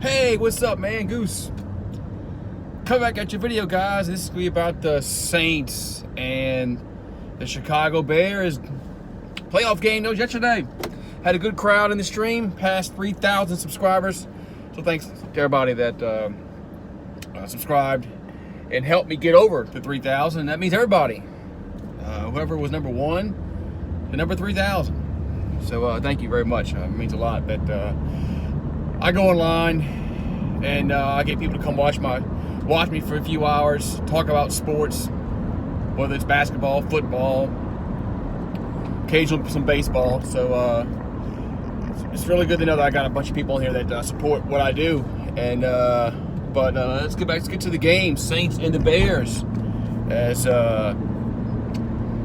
Hey, what's up, man? Goose. Coming back at your video, guys. This is going to be about the Saints and the Chicago Bears. Playoff game was yesterday. Had a good crowd in the stream, past 3,000 subscribers. So thanks to everybody that subscribed and helped me get over to 3,000. That means everybody. Whoever was number 1 to number 3,000. So thank you very much. It means a lot. But I go online and I get people to come watch me for a few hours, talk about sports, whether it's basketball, football, occasionally some baseball. So it's really good to know that I got a bunch of people in here that support what I do. And but let's get to the game. Saints and the Bears. As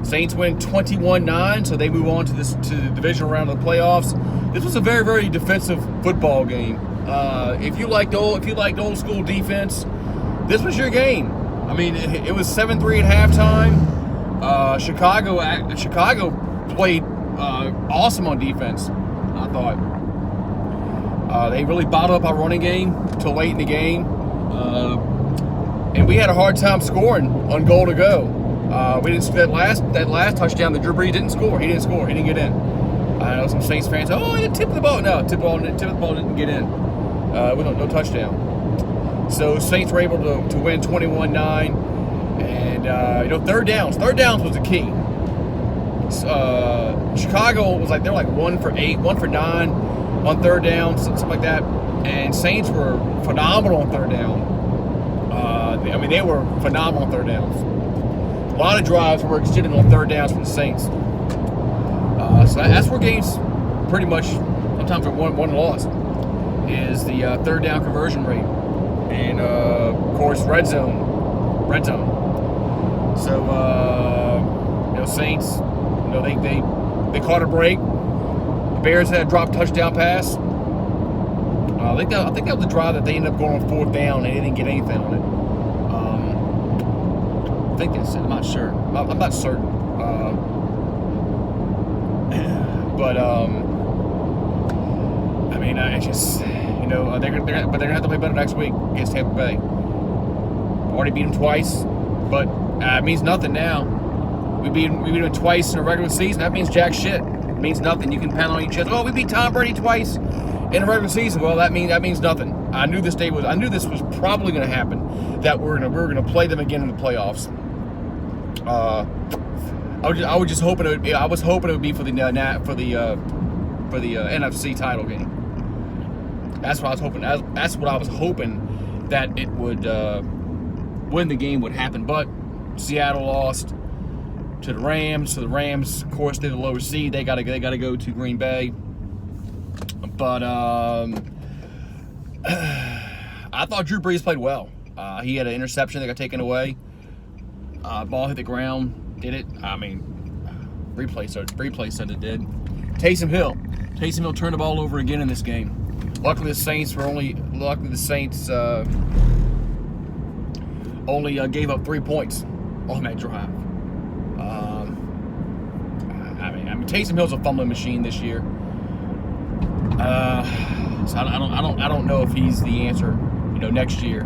Saints win 21-9, so they move on to the divisional round of the playoffs. This was a very, very defensive football game. If you liked old school defense, this was your game. I mean, it was 7-3 at halftime. Chicago played awesome on defense, I thought. They really bottled up our running game till late in the game, and we had a hard time scoring on goal to go. We didn't that last touchdown that Drew Brees didn't score. He didn't score. He didn't get in. I know some Saints fans. Oh, he tipped the ball. No, tip the ball didn't get in. No touchdown. So Saints were able to win 21-9, and third downs was the key. Chicago was they're 1 for 8, 1 for 9 on third down, something like that. And Saints were phenomenal on third down. They were phenomenal on third downs. A lot of drives were extended on third downs for the Saints. So that's where games pretty much sometimes are won and lost, is the third down conversion rate. And of course, red zone. So Saints, they caught a break. The Bears had a drop touchdown pass. I think that was the drive that they ended up going on fourth down and they didn't get anything on it. I think that's it. I'm not sure. I'm not certain. It's just, they're gonna have to play better next week against Tampa Bay. Already beat them twice, but it means nothing now. We beat them twice in a regular season. That means jack shit. It means nothing. You can pound on your chest. Oh, we beat Tom Brady twice in a regular season. Well, that means nothing. I knew this was probably going to happen. That we're gonna play them again in the playoffs. I was hoping it would be for the NFC title game. That's what I was hoping. That's what I was hoping, that it would when the game would happen. But Seattle lost to the Rams. So the Rams, of course, they're the lower seed. They gotta go to Green Bay. But I thought Drew Brees played well. He had an interception that got taken away. Ball hit the ground. Did it? Replay said it did. Taysom Hill turned the ball over again in this game. Luckily, the Saints only gave up 3 points on that drive. Taysom Hill's a fumbling machine this year. So I don't know if he's the answer, next year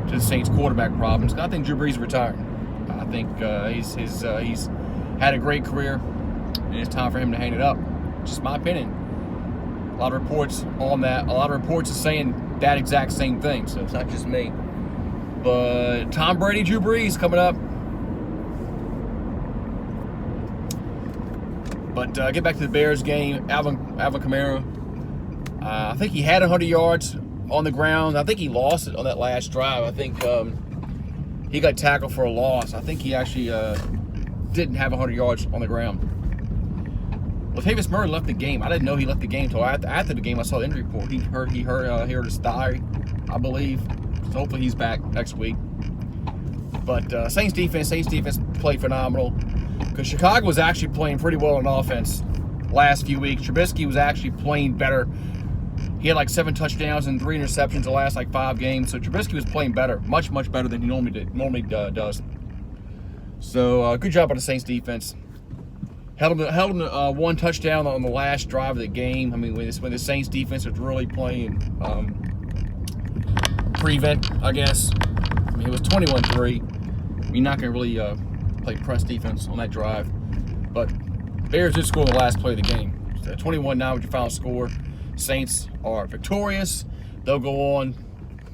to the Saints' quarterback problems. I think Drew Brees retired. I think he's had a great career, and it's time for him to hang it up. Just my opinion. A lot of reports on that. A lot of reports are saying that exact same thing, so it's not just me. But Tom Brady, Drew Brees coming up. But get back to the Bears game. Alvin Kamara. I think he had 100 yards on the ground. I think he lost it on that last drive. I think he got tackled for a loss. I think he actually didn't have 100 yards on the ground. Latavius Murray left the game. I didn't know he left the game until after the game. I saw the injury report. He hurt his thigh, I believe. So hopefully he's back next week. But Saints defense played phenomenal, because Chicago was actually playing pretty well on offense last few weeks. Trubisky was actually playing better. He had 7 touchdowns and 3 interceptions the last 5 games. So Trubisky was playing better, much better than he normally does. So good job by the Saints defense. Held him to 1 touchdown on the last drive of the game. When the Saints defense was really playing prevent, I guess. I mean, it was 21-3. You're not going to really play press defense on that drive. But Bears did score the last play of the game. So 21-9 with your final score. Saints are victorious. They'll go on,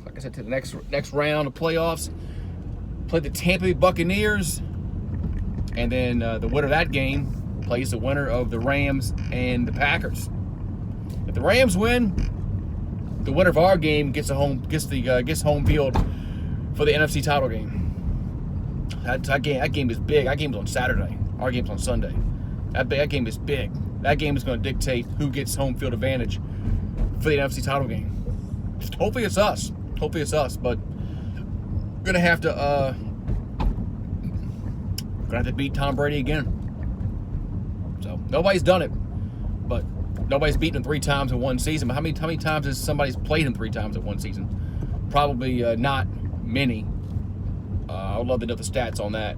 like I said, to the next round of playoffs. Play the Tampa Bay Buccaneers. And then the winner of that game plays the winner of the Rams and the Packers. If the Rams win, the winner of our game gets home field for the NFC title game. That game is big. That game's on Saturday. Our game's on Sunday. That game is big. That game is going to dictate who gets home field advantage for the NFC title game. Hopefully it's us. But we're gonna have to beat Tom Brady again. So nobody's done it, but nobody's beaten him 3 times in one season. But how many times has somebody's played him 3 times in one season? Probably not many. I would love to know the stats on that.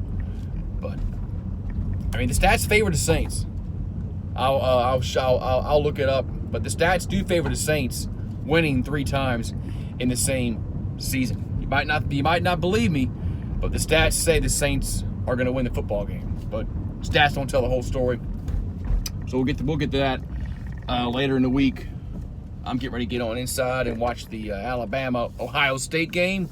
But I mean, the stats favor the Saints. I'll look it up. But the stats do favor the Saints winning 3 times in the same season. You might not believe me, but the stats say the Saints are going to win the football game. But stats don't tell the whole story. So we'll get to that later in the week. I'm getting ready to get on inside and watch the Alabama-Ohio State game.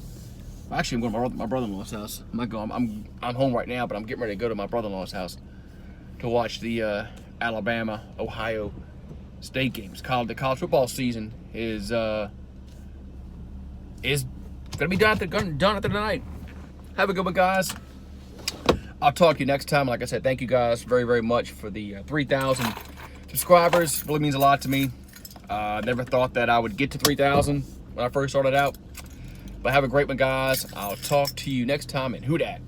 Actually, I'm going to my brother-in-law's house. I'm home right now, but I'm getting ready to go to my brother-in-law's house to watch the Alabama-Ohio State games. The college football season is going to be done after tonight. Have a good one, guys. I'll talk to you next time. Like I said, thank you guys very, very much for the 3,000 subscribers. Really means a lot to me. Never thought that I would get to 3,000 when I first started out. But have a great one, guys. I'll talk to you next time, and who dat?